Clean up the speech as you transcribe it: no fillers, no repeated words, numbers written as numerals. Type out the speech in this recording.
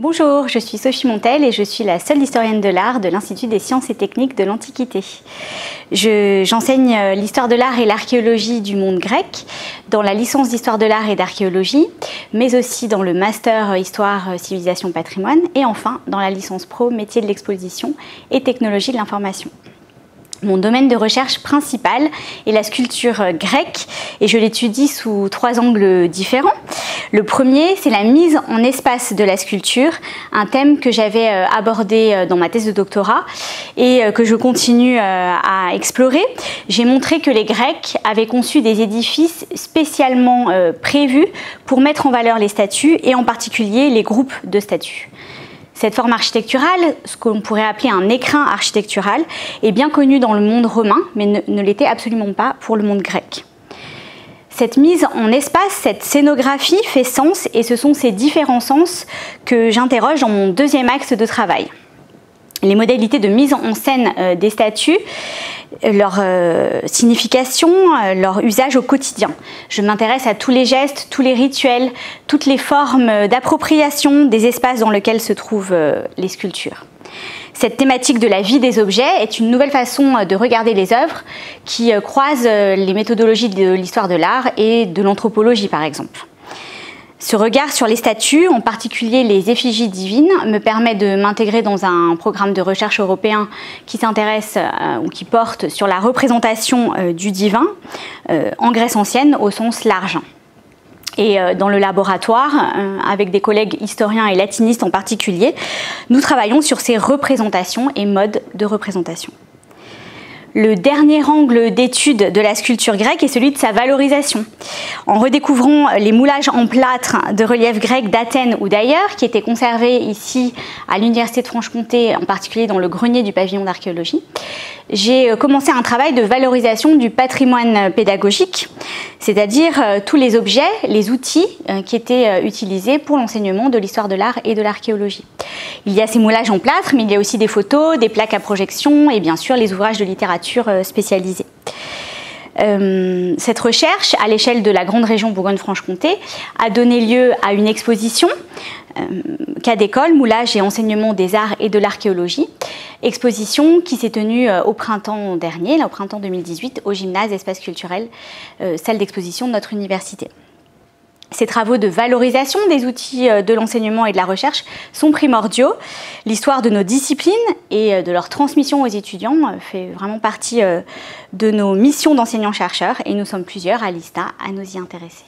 Bonjour, je suis Sophie Montel et je suis la seule historienne de l'art de l'Institut des sciences et techniques de l'Antiquité. J'enseigne l'histoire de l'art et l'archéologie du monde grec dans la licence d'histoire de l'art et d'archéologie, mais aussi dans le master histoire, civilisation, patrimoine et enfin dans la licence pro métier de l'exposition et technologie de l'information. Mon domaine de recherche principal est la sculpture grecque et je l'étudie sous 3 angles différents. Le premier, c'est la mise en espace de la sculpture, un thème que j'avais abordé dans ma thèse de doctorat et que je continue à explorer. J'ai montré que les Grecs avaient conçu des édifices spécialement prévus pour mettre en valeur les statues et en particulier les groupes de statues. Cette forme architecturale, ce qu'on pourrait appeler un écrin architectural, est bien connue dans le monde romain, mais ne l'était absolument pas pour le monde grec. Cette mise en espace, cette scénographie fait sens et ce sont ces différents sens que j'interroge dans mon deuxième axe de travail. Les modalités de mise en scène des statues, leur signification, leur usage au quotidien. Je m'intéresse à tous les gestes, tous les rituels, toutes les formes d'appropriation des espaces dans lesquels se trouvent les sculptures. Cette thématique de la vie des objets est une nouvelle façon de regarder les œuvres qui croise les méthodologies de l'histoire de l'art et de l'anthropologie par exemple. Ce regard sur les statues, en particulier les effigies divines, me permet de m'intégrer dans un programme de recherche européen qui s'intéresse ou qui porte sur la représentation du divin en Grèce ancienne au sens large. Et dans le laboratoire, avec des collègues historiens et latinistes en particulier, nous travaillons sur ces représentations et modes de représentation. Le dernier angle d'étude de la sculpture grecque est celui de sa valorisation. En redécouvrant les moulages en plâtre de reliefs grecs d'Athènes ou d'ailleurs, qui étaient conservés ici à l'Université de Franche-Comté, en particulier dans le grenier du pavillon d'archéologie, j'ai commencé un travail de valorisation du patrimoine pédagogique, c'est-à-dire tous les objets, les outils qui étaient utilisés pour l'enseignement de l'histoire de l'art et de l'archéologie. Il y a ces moulages en plâtre, mais il y a aussi des photos, des plaques à projection et bien sûr les ouvrages de littérature spécialisés. Cette recherche, à l'échelle de la grande région Bourgogne-Franche-Comté, a donné lieu à une exposition cas d'école, moulage et enseignement des arts et de l'archéologie, exposition qui s'est tenue au printemps dernier, là, au printemps 2018, au gymnase espace culturel, salle d'exposition de notre université. Ces travaux de valorisation des outils de l'enseignement et de la recherche sont primordiaux. L'histoire de nos disciplines et de leur transmission aux étudiants fait vraiment partie de nos missions d'enseignants-chercheurs et nous sommes plusieurs à l'ISTA à nous y intéresser.